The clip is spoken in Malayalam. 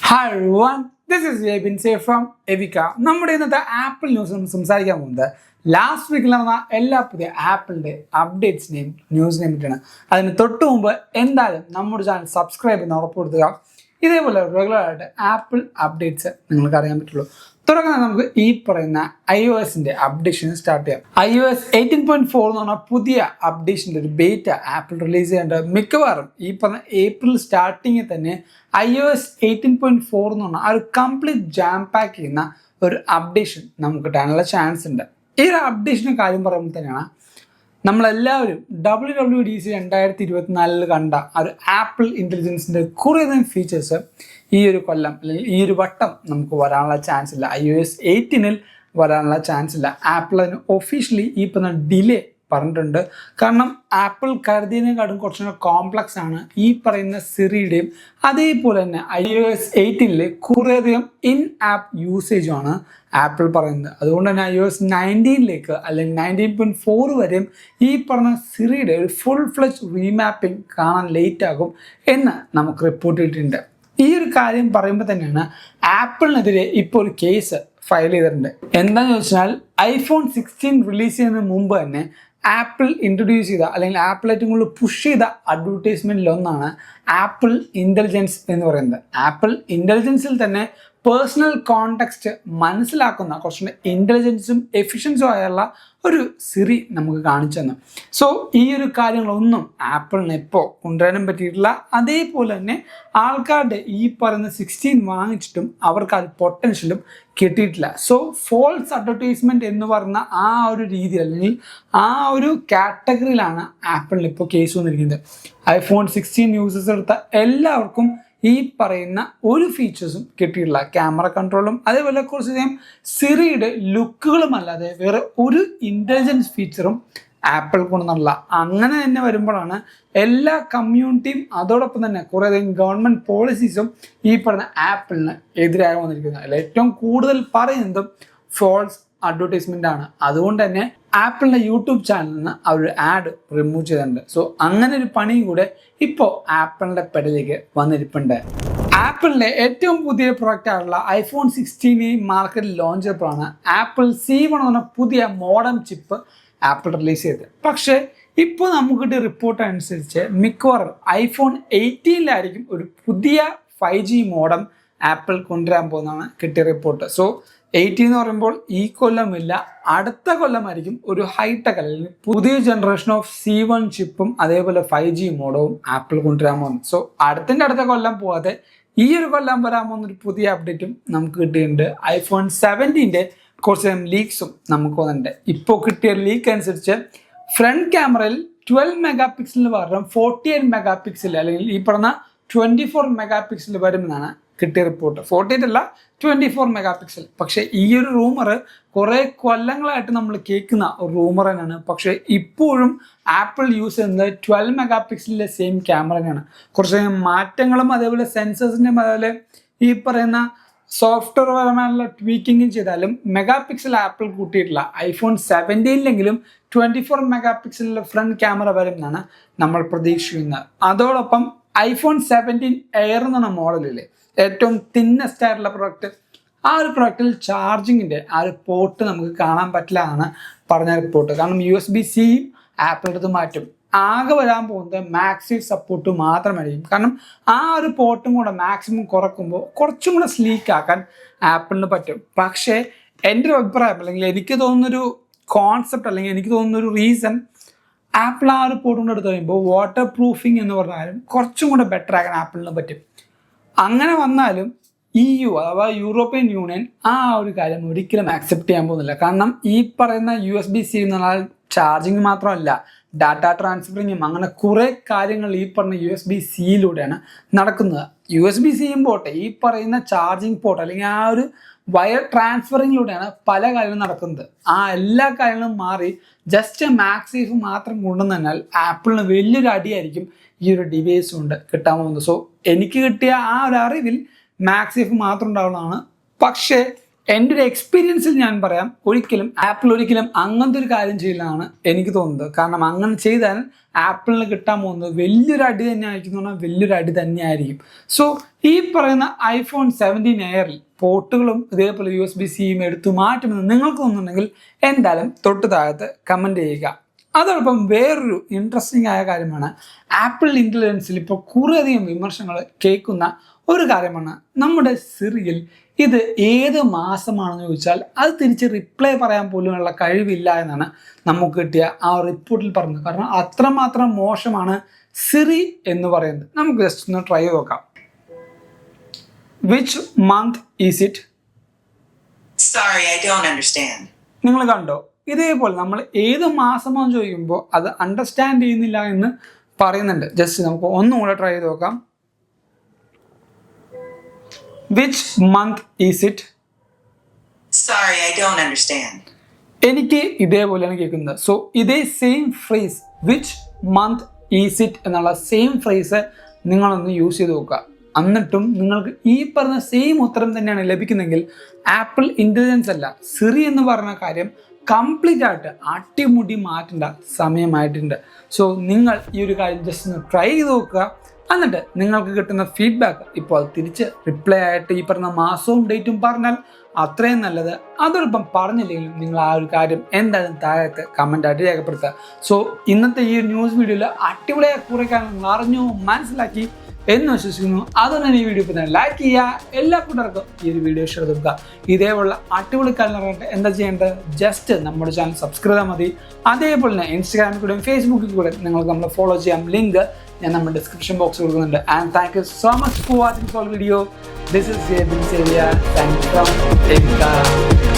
Hi everyone, this is Yabin Say from Evika. നമ്മുടെ ഇന്നത്തെ ആപ്പിൾ ന്യൂസ് സംസാരിക്കാൻ പോകുന്നത് ലാസ്റ്റ് വീക്കിൽ നടന്ന എല്ലാ പുതിയ ആപ്പിളിന്റെ അപ്ഡേറ്റ്സിനെയും ന്യൂസിനെയും പറ്റിയാണ്. അതിന് തൊട്ട് മുമ്പ് എന്തായാലും നമ്മുടെ ചാനൽ സബ്സ്ക്രൈബ് ചെയ്യുന്ന ഉറപ്പുവരുത്തുക. ഇതേപോലെ റെഗുലർ ആയിട്ട് ആപ്പിൾ അപ്ഡേറ്റ്സ് നിങ്ങൾക്ക് അറിയാൻ പറ്റുള്ളൂ. തുടങ്ങുന്നത് നമുക്ക് ഈ പറയുന്ന iOSന്റെ അപ്ഡേഷൻ സ്റ്റാർട്ട് ചെയ്യാം. iOS 18.4 എന്ന് പറഞ്ഞാൽ പുതിയ അപ്ഡേഷൻ്റെ ഒരു ബേറ്റ ആപ്പിൾ റിലീസ് ചെയ്യേണ്ടത് മിക്കവാറും ഈ പറഞ്ഞ ഏപ്രിൽ സ്റ്റാർട്ടിങ്ങിൽ തന്നെ iOS 18.4 എന്ന് പറഞ്ഞാൽ ആ ഒരു കംപ്ലീറ്റ് ജാം പാക്ക് ചെയ്യുന്ന ഒരു അപ്ഡേഷൻ നമുക്ക് കിട്ടാനുള്ള ചാൻസ് ഉണ്ട്. ഈ ഒരു അപ്ഡേഷൻ്റെ കാര്യം പറയുമ്പോൾ തന്നെയാണ് നമ്മളെല്ലാവരും WWDC 2024 കണ്ട ആ ഒരു ആപ്പിൾ ഇൻ്റലിജൻസിൻ്റെ കുറേയധികം ഫീച്ചേഴ്സ് ഈ ഒരു കൊല്ലം അല്ലെങ്കിൽ ഈ ഒരു വട്ടം നമുക്ക് വരാനുള്ള ചാൻസ് ഇല്ല. iOS 18 വരാനുള്ള ചാൻസ് ഇല്ല. ആപ്പിൾ അതിന് ഒഫീഷ്യലി ഈ പറഞ്ഞ ഡിലേ പറഞ്ഞിട്ടുണ്ട്. കാരണം ആപ്പിൾ കരുതിയതിനെക്കാട്ടും കുറച്ചുകൂടെ കോംപ്ലക്സ് ആണ് ഈ പറയുന്ന സിറിയുടെയും അതേപോലെ തന്നെ iOS 18 കുറേയധികം ഇൻ ആപ്പ് യൂസേജുമാണ് ആപ്പിൾ പറയുന്നത്. അതുകൊണ്ട് തന്നെ iOS 19 അല്ലെങ്കിൽ 19.4 വരെയും ഈ പറഞ്ഞ സിറിയുടെ ഒരു ഫുൾ ഫ്ലെജ് റീമാപ്പിംഗ് കാണാൻ ലേറ്റ് ആകും എന്ന് നമുക്ക് റിപ്പോർട്ട് ചെയ്തിട്ടുണ്ട്. ഈ ഒരു കാര്യം പറയുമ്പോൾ തന്നെയാണ് ആപ്പിളിനെതിരെ ഇപ്പോൾ ഒരു കേസ് ഫയൽ ചെയ്തിട്ടുണ്ട്. എന്താണെന്ന് ചോദിച്ചാൽ iPhone 16 റിലീസ് ചെയ്യുന്നതിന് മുമ്പ് തന്നെ ആപ്പിൾ ഇൻട്രൊഡ്യൂസ് ചെയ്ത അല്ലെങ്കിൽ ആപ്പിൾ ഏറ്റവും കൂടുതൽ പുഷ് ചെയ്ത അഡ്വർടൈസ്മെൻറ്റിലൊന്നാണ് ആപ്പിൾ ഇൻ്റലിജൻസ് എന്ന് പറയുന്നത്. ആപ്പിൾ ഇൻ്റലിജൻസിൽ തന്നെ പേഴ്സണൽ കോണ്ടെക്സ്റ്റ് മനസ്സിലാക്കുന്ന കുറച്ചുകൂടി ഇൻ്റലിജൻസും എഫിഷ്യൻസും ആയുള്ള ഒരു സിറി നമുക്ക് കാണിച്ചു തന്നു. സോ ഈ ഒരു കാര്യങ്ങളൊന്നും ആപ്പിളിന് ഇപ്പോൾ കൊണ്ടുവരാനും പറ്റിയിട്ടില്ല. അതേപോലെ തന്നെ ആൾക്കാരുടെ ഈ പറയുന്ന 16 വാങ്ങിച്ചിട്ടും അവർക്ക് അത് പൊട്ടൻഷ്യലും കിട്ടിയിട്ടില്ല. സോ ഫോൾസ് അഡ്വർടൈസ്മെൻറ്റ് എന്ന് പറഞ്ഞ ആ ഒരു രീതിയിൽ അല്ലെങ്കിൽ ആ ഒരു കാറ്റഗറിയിലാണ് ആപ്പിളിന് ഇപ്പോൾ കേസ് വന്നിരിക്കുന്നത്. iPhone 16 യൂസേഴ്സ് എടുത്ത എല്ലാവർക്കും ഈ പറയുന്ന ഒരു ഫീച്ചേഴ്സും കിട്ടിയിട്ടില്ല. ക്യാമറ കൺട്രോളും അതേപോലെ കുറച്ചധികം സിറിയുടെ ലുക്കുകളും അല്ലാതെ വേറെ ഒരു ഇൻ്റലിജൻസ് ഫീച്ചറും ആപ്പിൾ കൊണ്ടുവന്നില്ല. അങ്ങനെ തന്നെ വരുമ്പോഴാണ് എല്ലാ കമ്മ്യൂണിറ്റിയും അതോടൊപ്പം തന്നെ കുറേയധികം ഗവൺമെൻറ് പോളിസീസും ഈ പറഞ്ഞ ആപ്പിളിന് എതിരായി വന്നിരിക്കുന്നത്. അതിൽ ഏറ്റവും കൂടുതൽ പറയുന്നതും ഫോൾസ് അഡ്വർടൈസ്മെൻ്റ് ആണ്. അതുകൊണ്ട് തന്നെ ആപ്പിളിൻ്റെ യൂട്യൂബ് ചാനലിൽ നിന്ന് അവർ ആഡ് റിമൂവ് ചെയ്തിട്ടുണ്ട്. സോ അങ്ങനെ ഒരു പണിയും കൂടെ ഇപ്പോൾ ആപ്പിളിൻ്റെ പെടലേക്ക് വന്നിരിപ്പുണ്ട്. ആപ്പിളിൻ്റെ ഏറ്റവും പുതിയ പ്രൊഡക്റ്റ് ആയിട്ടുള്ള iPhone 16 മാർക്കറ്റിൽ ലോഞ്ച് ചെയ്തപ്പോഴാണ് ആപ്പിൾ C1 എന്ന പുതിയ മോഡം ചിപ്പ് ആപ്പിൾ റിലീസ് ചെയ്തത്. പക്ഷേ ഇപ്പോൾ നമുക്ക് കിട്ടിയ റിപ്പോർട്ട് അനുസരിച്ച് മിക്കവാറും iPhone 18 ഒരു പുതിയ 5G മോഡം ആപ്പിൾ കൊണ്ടുവരാൻ പോകുന്നതാണ് കിട്ടിയ റിപ്പോർട്ട്. സോ 18 എന്ന് പറയുമ്പോൾ ഈ കൊല്ലമില്ല, അടുത്ത കൊല്ലമായിരിക്കും ഒരു ഹൈടെക് അല്ലെങ്കിൽ പുതിയ ജനറേഷൻ ഓഫ് C1 ചിപ്പും അതേപോലെ 5G മോഡവും ആപ്പിൾ കൊണ്ടുവരാൻ പോകുന്നു. സോ അടുത്ത കൊല്ലം പോകാതെ ഈ ഒരു കൊല്ലം വരാൻ പോകുന്ന ഒരു പുതിയ അപ്ഡേറ്റും നമുക്ക് കിട്ടിയിട്ടുണ്ട്. iPhone 17 കുറച്ച് ലീക്സും നമുക്ക് വന്നിട്ടുണ്ട്. ഇപ്പോൾ കിട്ടിയ ലീക്ക് അനുസരിച്ച് ഫ്രണ്ട് ക്യാമറയിൽ 12 മെഗാ പിക്സലിന് പകരം 48 മെഗാ പിക്സൽ അല്ലെങ്കിൽ ഈ പറഞ്ഞ 24 മെഗാ പിക്സൽ വരുമെന്നാണ് കിട്ടിയ റിപ്പോർട്ട്. 48 അല്ല 24 മെഗാ പിക്സൽ. പക്ഷേ ഈ ഒരു റൂമർ കുറേ കൊല്ലങ്ങളായിട്ട് നമ്മൾ കേൾക്കുന്ന ഒരു റൂമർ തന്നെയാണ്. പക്ഷേ ഇപ്പോഴും ആപ്പിൾ യൂസ് ചെയ്യുന്നത് 12 മെഗാ പിക്സലിലെ സെയിം ക്യാമറ തന്നെയാണ്. കുറച്ച് മാറ്റങ്ങളും അതേപോലെ സെൻസേഴ്സിൻ്റെയും അതേപോലെ ഈ പറയുന്ന സോഫ്റ്റ്വെയർ പരമായിട്ടുള്ള ട്വീക്കിങ്ങും ചെയ്താലും മെഗാ പിക്സൽ ആപ്പിൾ കൂട്ടിയിട്ടില്ല. iPhone 17 24 മെഗാ പിക്സലിലെ ഫ്രണ്ട് ക്യാമറ വരും എന്നാണ് നമ്മൾ പ്രതീക്ഷിക്കുന്നത്. അതോടൊപ്പം iPhone 17 എയർ എന്ന് പറഞ്ഞ മോഡലില്ലേ ഏറ്റവും തിന്നസ്റ്റ് ആയിട്ടുള്ള പ്രൊഡക്റ്റ്, ആ ഒരു പ്രൊഡക്റ്റിൽ ചാർജിങ്ങിൻ്റെ ആ ഒരു പോർട്ട് നമുക്ക് കാണാൻ പറ്റില്ല എന്നാണ് പറഞ്ഞ റിപ്പോർട്ട്. കാരണം USB-C ആപ്പിൾ എടുത്ത് മാറ്റും. ആകെ വരാൻ പോകുന്നത് മാക്സീവ് സപ്പോർട്ട് മാത്രമായിരിക്കും. കാരണം ആ ഒരു പോർട്ടും കൂടെ മാക്സിമം കുറക്കുമ്പോൾ കുറച്ചും കൂടെ സ്ലീക്ക് ആക്കാൻ ആപ്പിളിന് പറ്റും. പക്ഷേ എൻ്റെ ഒരു അഭിപ്രായം അല്ലെങ്കിൽ എനിക്ക് തോന്നുന്നൊരു കോൺസെപ്റ്റ് അല്ലെങ്കിൽ എനിക്ക് തോന്നുന്നൊരു റീസൺ ആപ്പിൾ ആ ഒരു പോർട്ടും കൂടെ എടുത്ത് കഴിയുമ്പോൾ വാട്ടർ പ്രൂഫിങ് എന്ന് പറഞ്ഞാലും കുറച്ചും കൂടെ ബെറ്റർ ആക്കാൻ ആപ്പിളിന് പറ്റും. അങ്ങനെ വന്നാലും EU അഥവാ യൂറോപ്യൻ യൂണിയൻ ആ ഒരു കാര്യം ഒരിക്കലും ആക്സെപ്റ്റ് ചെയ്യാൻ പോകുന്നില്ല. കാരണം ഈ പറയുന്ന USB-C എന്ന് പറഞ്ഞാൽ ചാർജിങ് മാത്രമല്ല, ഡാറ്റ ട്രാൻസ്ഫറിങ്ങും അങ്ങനെ കുറേ കാര്യങ്ങൾ ഈ പറഞ്ഞ USB-Cയിലൂടെയാണ് നടക്കുന്നത്. USB-Cയും പോട്ടെ, ഈ പറയുന്ന ചാർജിങ് പോർട്ട് അല്ലെങ്കിൽ ആ ഒരു വയർ ട്രാൻസ്ഫറിങ്ങിലൂടെയാണ് പല കാര്യങ്ങളും നടക്കുന്നത്. ആ എല്ലാ കാര്യങ്ങളും മാറി ജസ്റ്റ് മാക്സീഫ് മാത്രം കൊണ്ടുവന്നാൽ ആപ്പിളിന് വലിയൊരു അടിയായിരിക്കും ഈ ഒരു ഡിവൈസ് കൊണ്ട് കിട്ടാൻ പോകുന്നത്. സോ എനിക്ക് കിട്ടിയ ആ ഒരു അറിവിൽ മാക്സീഫ് മാത്രം ഉണ്ടാവുന്നതാണ്. പക്ഷേ എൻ്റെ ഒരു എക്സ്പീരിയൻസിൽ ഞാൻ പറയാം, ആപ്പിൾ ഒരിക്കലും അങ്ങനത്തെ ഒരു കാര്യം ചെയ്യില്ലെന്നാണ് എനിക്ക് തോന്നുന്നത്. കാരണം അങ്ങനെ ചെയ്താൽ ആപ്പിളിന് കിട്ടാൻ പോകുന്നത് വലിയൊരു അടി തന്നെ ആയിരിക്കും, പറഞ്ഞാൽ വലിയൊരു അടി തന്നെയായിരിക്കും. സോ ഈ പറയുന്ന iPhone 17 എയറിൽ പോർട്ടുകളും ഇതേപോലെ USB-Cയും എടുത്തു മാറ്റുമെന്ന് നിങ്ങൾക്ക് തോന്നുന്നുണ്ടെങ്കിൽ എന്തായാലും തൊട്ട് താഴത്ത് കമൻറ്റ് ചെയ്യുക. അതോടൊപ്പം വേറൊരു ഇൻട്രസ്റ്റിംഗ് ആയ കാര്യമാണ്, ആപ്പിൾ ഇൻ്റലിജൻസിൽ ഇപ്പോൾ കുറേയധികം വിമർശനങ്ങൾ കേൾക്കുന്ന ഒരു കാര്യമാണ് നമ്മുടെ സിറിയിൽ ഇത് ഏത് മാസമാണെന്ന് ചോദിച്ചാൽ അത് തിരിച്ച് റിപ്ലൈ പറയാൻ പോലുമുള്ള കഴിവില്ല എന്നാണ് നമുക്ക് കിട്ടിയ ആ റിപ്പോർട്ടിൽ പറഞ്ഞത്. കാരണം അത്രമാത്രം മോശമാണ് സിറി എന്ന് പറയുന്നത്. നമുക്ക് ജസ്റ്റ് ഒന്ന് ട്രൈ ചെയ്ത് നോക്കാം. Which month is it? നിങ്ങൾ കണ്ടോ? ഇതേപോലെ നമ്മൾ ഏത് മാസമാണെന്ന് ചോദിക്കുമ്പോൾ അത് അണ്ടർസ്റ്റാൻഡ് ചെയ്യുന്നില്ല എന്ന് പറയുന്നുണ്ട്. ജസ്റ്റ് നമുക്ക് ഒന്നും കൂടെ ട്രൈ ചെയ്ത് നോക്കാം. Which month is it? Sorry, I don't understand. എനിക്ക് ഇതേപോലെയാണ് കേൾക്കുന്നത്. സോ ഇതേ same phrase which month is it എന്നുള്ള സെയിം ഫ്രേസ് നിങ്ങളൊന്ന് യൂസ് ചെയ്ത് നോക്കുക. എന്നിട്ടും നിങ്ങൾക്ക് ഈ പറഞ്ഞ സെയിം ഉത്തരം തന്നെയാണ് ലഭിക്കുന്നെങ്കിൽ ആപ്പിൾ ഇൻ്റലിജൻസ് അല്ല, സിറി എന്ന് പറഞ്ഞ കാര്യം കംപ്ലീറ്റ് ആയിട്ട് അട്ടിമുടി മാറ്റേണ്ട സമയമായിട്ടുണ്ട്. സോ നിങ്ങൾ ഈ ഒരു കാര്യം ജസ്റ്റ് ഒന്ന് ട്രൈ ചെയ്ത് നോക്കുക. എന്നിട്ട് നിങ്ങൾക്ക് കിട്ടുന്ന ഫീഡ്ബാക്ക് ഇപ്പോൾ തിരിച്ച് റിപ്ലൈ ആയിട്ട് ഈ പറഞ്ഞ മാസവും ഡേറ്റും പറഞ്ഞാൽ അത്രയും നല്ലത്. അതോടൊപ്പം പറഞ്ഞില്ലെങ്കിലും നിങ്ങൾ ആ ഒരു കാര്യം എന്തായാലും താഴത്ത് കമൻ്റായിട്ട് രേഖപ്പെടുത്തുക. സോ ഇന്നത്തെ ഈ ന്യൂസ് വീഡിയോയിൽ അടിപൊളിയായ കുറേ കാര്യങ്ങൾ അറിഞ്ഞു മനസ്സിലാക്കി എന്ന് വിശ്വസിക്കുന്നു. അതുകൊണ്ട് ഈ വീഡിയോ ഇപ്പോൾ തന്നെ ലൈക്ക് ചെയ്യുക. എല്ലാ കൂട്ടർക്കും ഈ ഒരു വീഡിയോ ഷെയർ കൊടുക്കുക. ഇതേപോലുള്ള അടിപൊളി കാര്യങ്ങൾ എന്താ ചെയ്യേണ്ടത്? ജസ്റ്റ് നമ്മുടെ ചാനൽ സബ്സ്ക്രൈബ് ചെയ്താൽ മതി. അതേപോലെ തന്നെ ഇൻസ്റ്റാഗ്രാമിൽ കൂടെയും ഫേസ്ബുക്കിൽ കൂടെ നിങ്ങൾക്ക് നമ്മളെ ഫോളോ ചെയ്യാം. ലിങ്ക് ഞാൻ നമ്മുടെ ഡിസ്ക്രിപ്ഷൻ ബോക്സിൽ കൊടുക്കുന്നുണ്ട്. And thank you so much for watching this video. This is Jay Bin Sevia. Thank you from Evika.